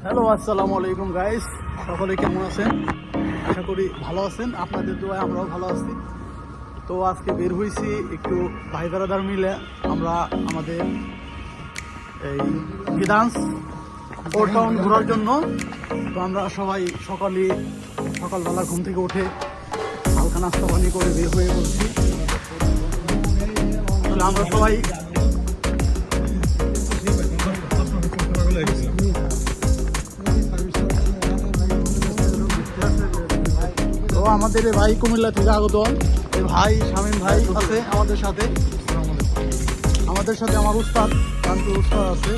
Hello, আসসালামু আলাইকুম guys. সকলে কেমন আছেন? আশা করি ভালো আছেন। আপনাদের দোয়ায় আমরাও ভালো আছি। তো আজকে বের হয়েছি একটু ভাই বেড়াদার মিলে আমরা আমাদের এই গিদান্স ওল্ড টাউন ঘোরার জন্য। তো আমরা সবাই সকালবেলা ঘুম থেকে উঠে হালকা নাস্তা পানি করে বের হয়ে পড়ছি। তাহলে আমরা সবাই তো আমাদের এই ভাই কুমিল্লা থেকে আগত এই ভাই শামীম ভাই আছে আমাদের সাথে আমার উস্তাদ কান্তুর উস্তাদ আছে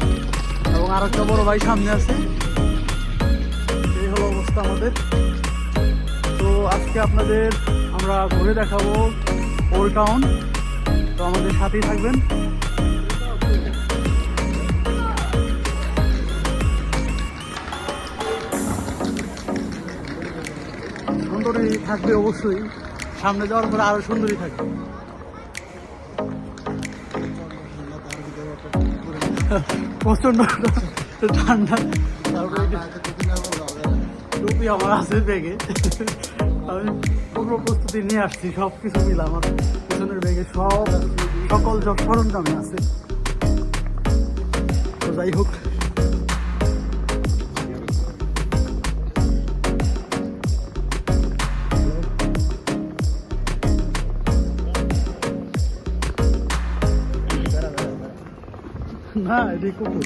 এবং আর একটা বড় ভাই সামনে আছে। এই হলো অবস্থা আমাদের। তো আজকে আপনাদের আমরা ঘুরে দেখাবো ওল্ড টাউন। তো আমাদের সাথেই থাকবেন। সুন্দরী থাকবে অবশ্যই, সামনে যাওয়ার পরে আরো সুন্দরী থাকবে। প্রচন্ড ঠান্ডা। তারপরে টুপি আমার আছে ব্যাগে, আমি পূর্ব প্রস্তুতি নিয়ে আসছি। সব কিছু মিলে আমার পিছনের ব্যাগে সকল সরঞ্জামে আছে। তো যাই হোক, না এটি কুকুর।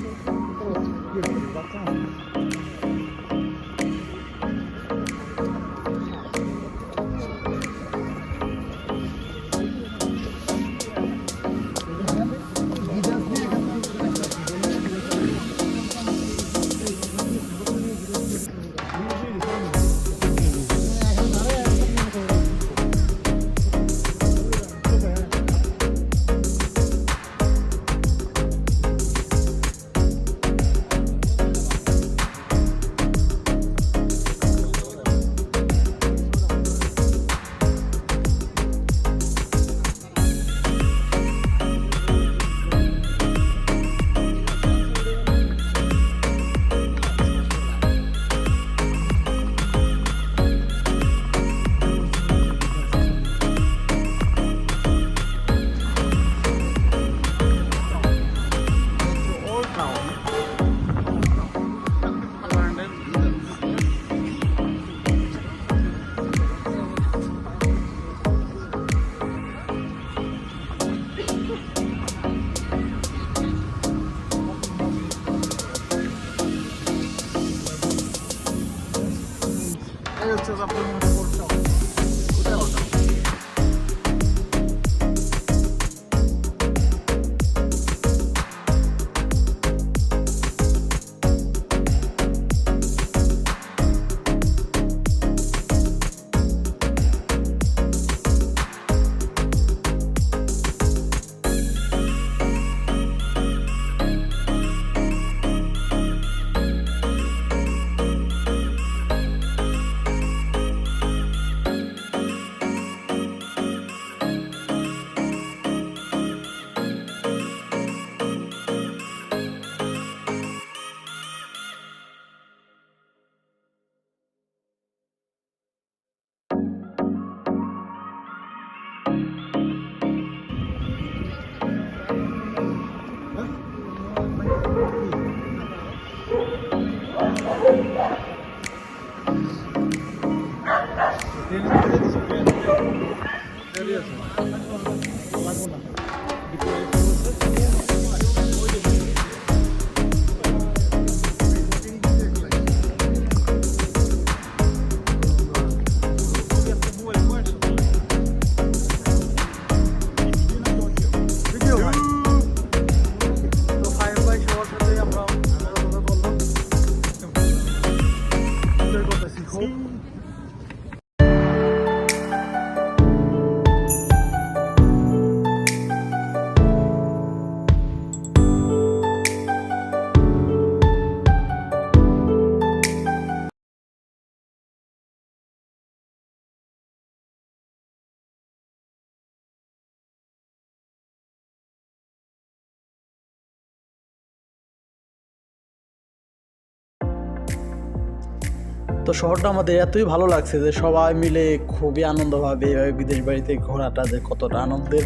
তো শহরটা আমাদের এতই ভালো লাগছে যে সবাই মিলে খুবই আনন্দভাবে এভাবে বিদেশ বাড়িতে ঘোরাটা যে কতটা আনন্দের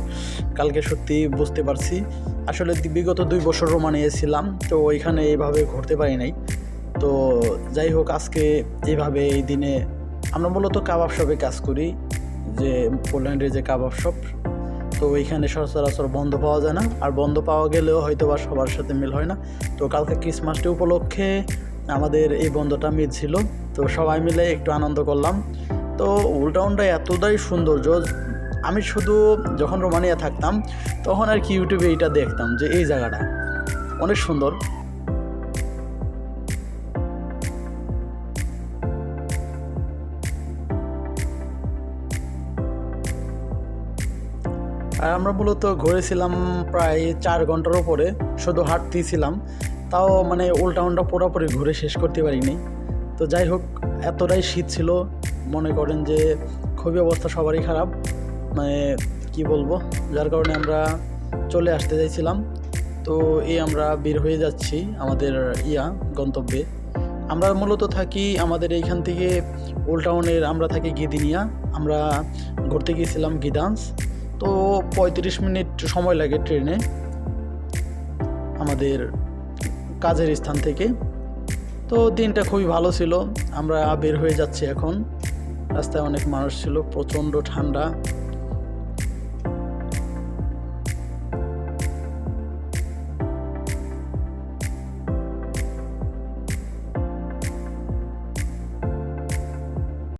কালকে সত্যি বুঝতে পারছি। আসলে বিগত 2 বছর রোমানিয়ায় ছিলাম, তো ওইখানে এইভাবে ঘুরতে পারি নাই। তো যাই হোক, আজকে এইভাবে এই দিনে আমরা মূলত কাবাব শপে কাজ করি, যে পোল্যান্ডের যে কাবাব শপ। তো ওইখানে সচরাচর বন্ধ পাওয়া যায় না, আর বন্ধ পাওয়া গেলেও হয়তো বা সবার সাথে মিল হয় না। তো কালকে ক্রিসমাস ডে উপলক্ষে আমাদের এই বন্ধটা মিল ছিল, তো সবাই মিলে একটু আনন্দ করলাম। তো ওল্ড টাউনটা এতটাই সৌন্দর্য, আমি শুধু যখন রোমানিয়া থাকতাম তখন আর কি ইউটিউবে এইটা দেখতাম যে এই জায়গাটা অনেক সুন্দর। আর আমরা মূলত ঘুরেছিলাম প্রায় 4 ঘন্টার উপরে, শুধু হাঁটতেই ছিলাম। তাও মানে ওল্ড টাউনটা পুরোপুরি ঘুরে শেষ করতে পারিনি। তো যাই হোক, এতটাই শীত ছিল, মনে করেন যে খুবই অবস্থা সবারই খারাপ, মানে কি বলবো, যার কারণে আমরা চলে আসতে চাইছিলাম। তো আমরা বের হয়ে যাচ্ছি আমাদের গন্তব্যে। আমরা মূলত থাকি আমাদের এইখান থেকে ওল্ড টাউনের, আমরা থাকি গিদিনিয়া। আমরা ঘুরতে গিয়েছিলাম গিদান্স। তো 35 মিনিট সময় লাগে ট্রেনে আমাদের কাজের স্থান থেকে। তো দিনটা খুবই ভালো ছিল। আমরা বের হয়ে যাচ্ছি এখন। রাস্তায় অনেক মানুষ ছিল, প্রচণ্ড ঠান্ডা।